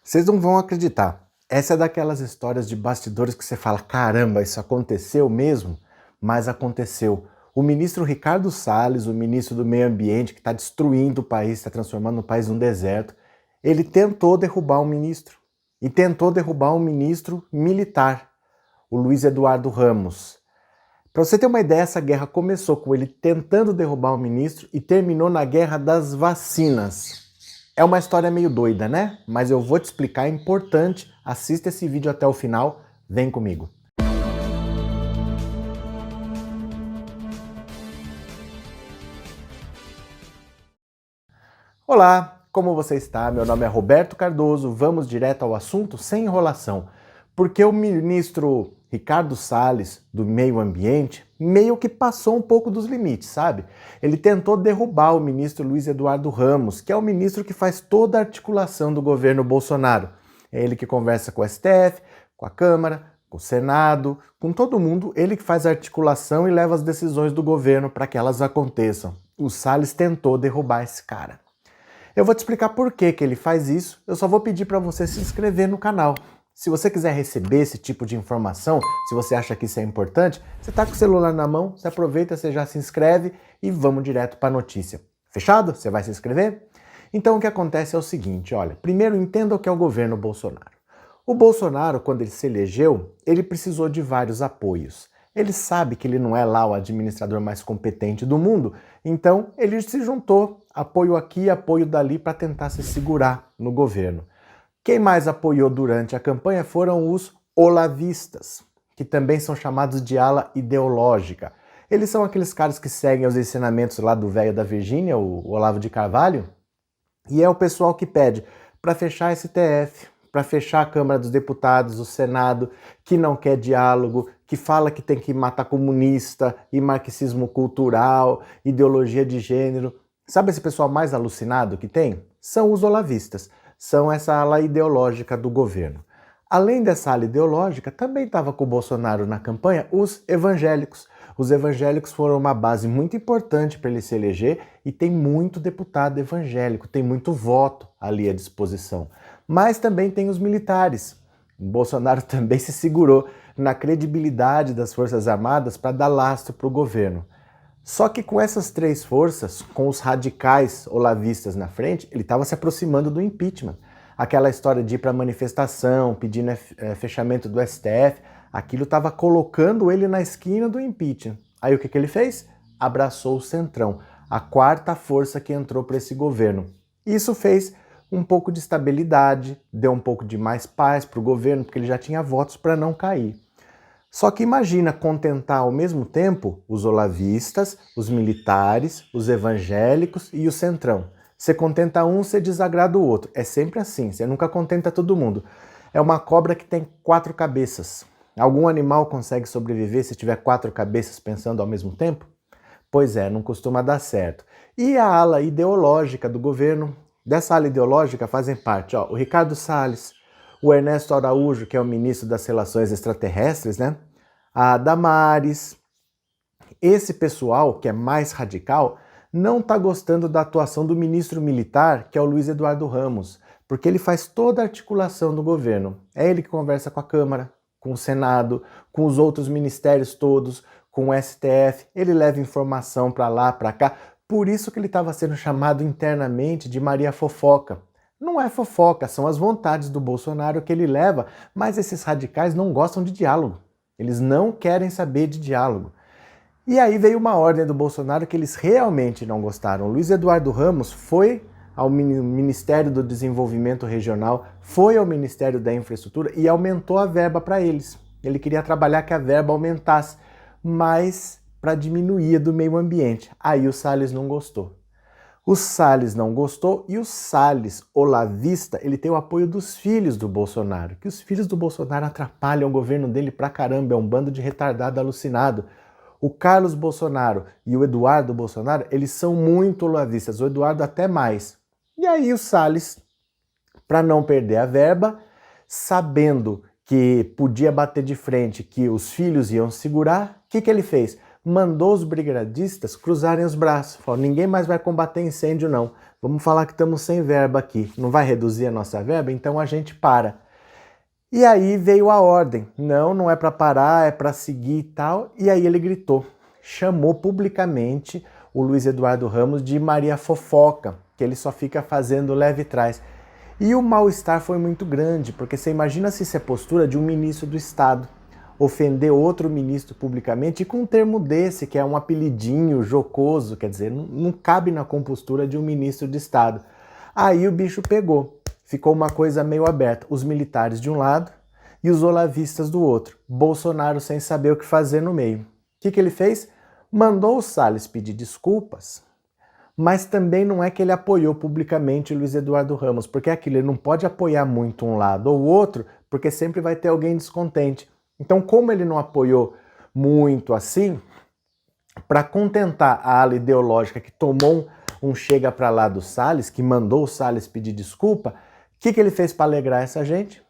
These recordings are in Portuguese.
Vocês não vão acreditar. Essa é daquelas histórias de bastidores que você fala, caramba, isso aconteceu mesmo? Mas aconteceu. O ministro Ricardo Salles, o ministro do Meio Ambiente, que está destruindo o país, está transformando o país num deserto, ele tentou derrubar um ministro. E tentou derrubar um ministro militar, o Luiz Eduardo Ramos. Para você ter uma ideia, essa guerra começou com ele tentando derrubar o ministro e terminou na guerra das vacinas. É uma história meio doida, né? Mas eu vou te explicar, é importante. Assista esse vídeo até o final, vem comigo. Olá, como você está? Meu nome é Roberto Cardoso, vamos direto ao assunto sem enrolação. Porque o ministro Ricardo Salles, do Meio Ambiente, meio que passou um pouco dos limites, sabe? Ele tentou derrubar o ministro Luiz Eduardo Ramos, que é o ministro que faz toda a articulação do governo Bolsonaro. É ele que conversa com o STF, com a Câmara, com o Senado, com todo mundo, ele que faz a articulação e leva as decisões do governo para que elas aconteçam. O Salles tentou derrubar esse cara. Eu vou te explicar por que ele faz isso, eu só vou pedir para você se inscrever no canal. Se você quiser receber esse tipo de informação, se você acha que isso é importante, você está com o celular na mão, você aproveita, você já se inscreve e vamos direto para a notícia. Fechado? Você vai se inscrever? Então o que acontece é o seguinte, olha, primeiro entenda o que é o governo Bolsonaro. O Bolsonaro, quando ele se elegeu, ele precisou de vários apoios. Ele sabe que ele não é lá o administrador mais competente do mundo, então ele se juntou, apoio aqui, apoio dali, para tentar se segurar no governo. Quem mais apoiou durante a campanha foram os olavistas, que também são chamados de ala ideológica. Eles são aqueles caras que seguem os ensinamentos lá do velho da Virgínia, o Olavo de Carvalho, e é o pessoal que pede para fechar a STF, para fechar a Câmara dos Deputados, o Senado, que não quer diálogo, que fala que tem que matar comunista e marxismo cultural, ideologia de gênero. Sabe esse pessoal mais alucinado que tem? São os olavistas, são essa ala ideológica do governo. Além dessa ala ideológica, também estava com o Bolsonaro na campanha os evangélicos. Os evangélicos foram uma base muito importante para ele se eleger e tem muito deputado evangélico, tem muito voto ali à disposição. Mas também tem os militares. O Bolsonaro também se segurou na credibilidade das Forças Armadas para dar lastro para o governo. Só que com essas três forças, com os radicais olavistas na frente, ele estava se aproximando do impeachment. Aquela história de ir para manifestação, pedindo fechamento do STF, aquilo estava colocando ele na esquina do impeachment. Aí o que ele fez? Abraçou o Centrão, a quarta força que entrou para esse governo. Isso fez um pouco de estabilidade, deu um pouco de mais paz para o governo, porque ele já tinha votos para não cair. Só que imagina contentar ao mesmo tempo os olavistas, os militares, os evangélicos e o Centrão. Você contenta um, você desagrada o outro. É sempre assim, você nunca contenta todo mundo. É uma cobra que tem 4 cabeças. Algum animal consegue sobreviver se tiver 4 cabeças pensando ao mesmo tempo? Pois é, não costuma dar certo. E a ala ideológica do governo, dessa ala ideológica fazem parte o Ricardo Salles, o Ernesto Araújo, que é o ministro das Relações Extraterrestres, né? A Damares. Esse pessoal, que é mais radical, não está gostando da atuação do ministro militar, que é o Luiz Eduardo Ramos, porque ele faz toda a articulação do governo. É ele que conversa com a Câmara, com o Senado, com os outros ministérios todos, com o STF, ele leva informação para lá, para cá. Por isso que ele estava sendo chamado internamente de Maria Fofoca. Não é fofoca, são as vontades do Bolsonaro que ele leva, mas esses radicais não gostam de diálogo. Eles não querem saber de diálogo. E aí veio uma ordem do Bolsonaro que eles realmente não gostaram. Luiz Eduardo Ramos foi ao Ministério do Desenvolvimento Regional, foi ao Ministério da Infraestrutura e aumentou a verba para eles. Ele queria trabalhar que a verba aumentasse, mas para diminuir do meio ambiente. Aí o Salles não gostou. O Salles não gostou e o Salles, olavista, ele tem o apoio dos filhos do Bolsonaro, que os filhos do Bolsonaro atrapalham o governo dele pra caramba, é um bando de retardado alucinado. O Carlos Bolsonaro e o Eduardo Bolsonaro, eles são muito olavistas, o Eduardo até mais. E aí o Salles, para não perder a verba, sabendo que podia bater de frente, que os filhos iam segurar, o que ele fez? Mandou os brigadistas cruzarem os braços. Falou, ninguém mais vai combater incêndio não. vamos falar que estamos sem verba aqui, não vai reduzir a nossa verba? Então a gente para. E aí veio a ordem, não é para parar, é para seguir e tal, e aí ele gritou, chamou publicamente o Luiz Eduardo Ramos de Maria Fofoca, que ele só fica fazendo leve trás. E o mal-estar foi muito grande, porque você imagina se isso é postura de um ministro do Estado, ofender outro ministro publicamente e com um termo desse, que é um apelidinho jocoso, quer dizer, não cabe na compostura de um ministro de Estado. Aí o bicho pegou, ficou uma coisa meio aberta, os militares de um lado e os olavistas do outro, Bolsonaro sem saber o que fazer no meio. O que ele fez? Mandou o Salles pedir desculpas, mas também não é que ele apoiou publicamente o Luiz Eduardo Ramos, porque é aquilo, ele não pode apoiar muito um lado ou outro, porque sempre vai ter alguém descontente. Então, como ele não apoiou muito assim, para contentar a ala ideológica que tomou um chega para lá do Salles, que mandou o Salles pedir desculpa, o que ele fez para alegrar essa gente?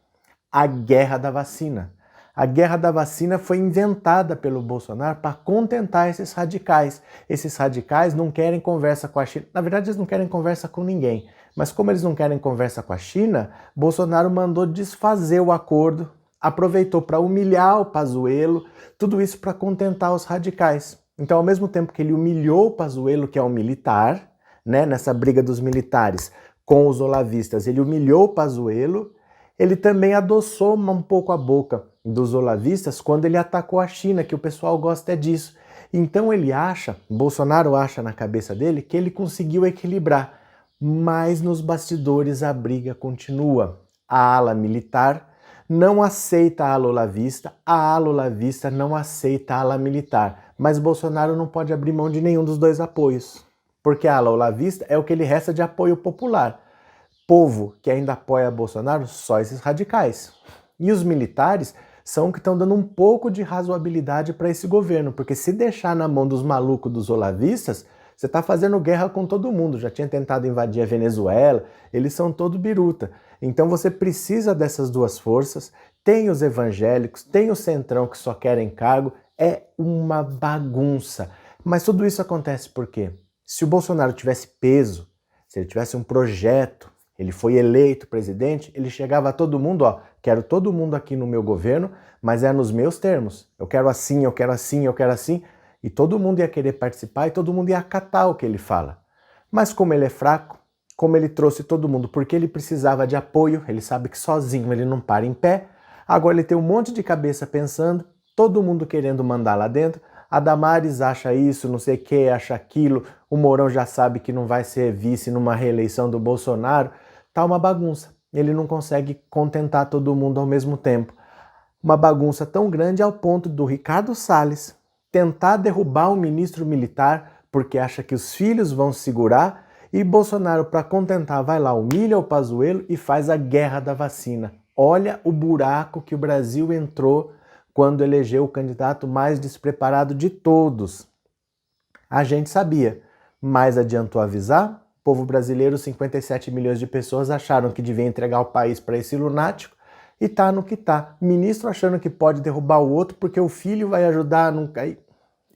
A guerra da vacina. A guerra da vacina foi inventada pelo Bolsonaro para contentar esses radicais. Esses radicais não querem conversa com a China. Na verdade, eles não querem conversa com ninguém. Mas como eles não querem conversa com a China, Bolsonaro mandou desfazer o acordo, aproveitou para humilhar o Pazuello, tudo isso para contentar os radicais. Então, ao mesmo tempo que ele humilhou o Pazuello, que é um militar, né, nessa briga dos militares com os olavistas, ele humilhou o Pazuello, ele também adoçou um pouco a boca dos olavistas quando ele atacou a China, que o pessoal gosta disso. Então ele acha, Bolsonaro acha na cabeça dele, que ele conseguiu equilibrar, mas nos bastidores a briga continua. A ala militar não aceita a ala olavista não aceita a ala militar, mas Bolsonaro não pode abrir mão de nenhum dos dois apoios, porque a ala olavista é o que lhe resta de apoio popular. Povo que ainda apoia Bolsonaro, só esses radicais. E os militares são que estão dando um pouco de razoabilidade para esse governo, porque se deixar na mão dos malucos dos olavistas, você está fazendo guerra com todo mundo, já tinha tentado invadir a Venezuela, eles são todo biruta. Então você precisa dessas duas forças, tem os evangélicos, tem o centrão que só querem cargo, é uma bagunça. Mas tudo isso acontece por quê? Se o Bolsonaro tivesse peso, se ele tivesse um projeto, ele foi eleito presidente, ele chegava a todo mundo, ó, quero todo mundo aqui no meu governo, mas é nos meus termos. Eu quero assim, eu quero assim, eu quero assim. E todo mundo ia querer participar e todo mundo ia acatar o que ele fala. Mas como ele é fraco, como ele trouxe todo mundo porque ele precisava de apoio, ele sabe que sozinho ele não para em pé, agora ele tem um monte de cabeça pensando, todo mundo querendo mandar lá dentro, a Damares acha isso, não sei o que, acha aquilo, o Mourão já sabe que não vai ser vice numa reeleição do Bolsonaro, tá uma bagunça. Ele não consegue contentar todo mundo ao mesmo tempo. Uma bagunça tão grande ao ponto do Ricardo Salles tentar derrubar o ministro militar porque acha que os filhos vão segurar e Bolsonaro, para contentar, vai lá, humilha o Pazuello e faz a guerra da vacina. Olha o buraco que o Brasil entrou quando elegeu o candidato mais despreparado de todos. A gente sabia, mas adiantou avisar? O povo brasileiro, 57 milhões de pessoas, acharam que devia entregar o país para esse lunático e tá no que tá. Ministro achando que pode derrubar o outro porque o filho vai ajudar a não cair.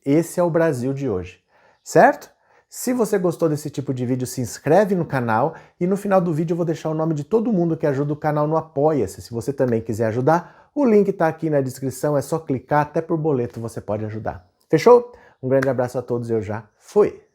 Esse é o Brasil de hoje, certo? Se você gostou desse tipo de vídeo, se inscreve no canal e no final do vídeo eu vou deixar o nome de todo mundo que ajuda o canal no Apoia-se. Se você também quiser ajudar, o link está aqui na descrição, é só clicar, até por boleto você pode ajudar. Fechou? Um grande abraço a todos e eu já fui!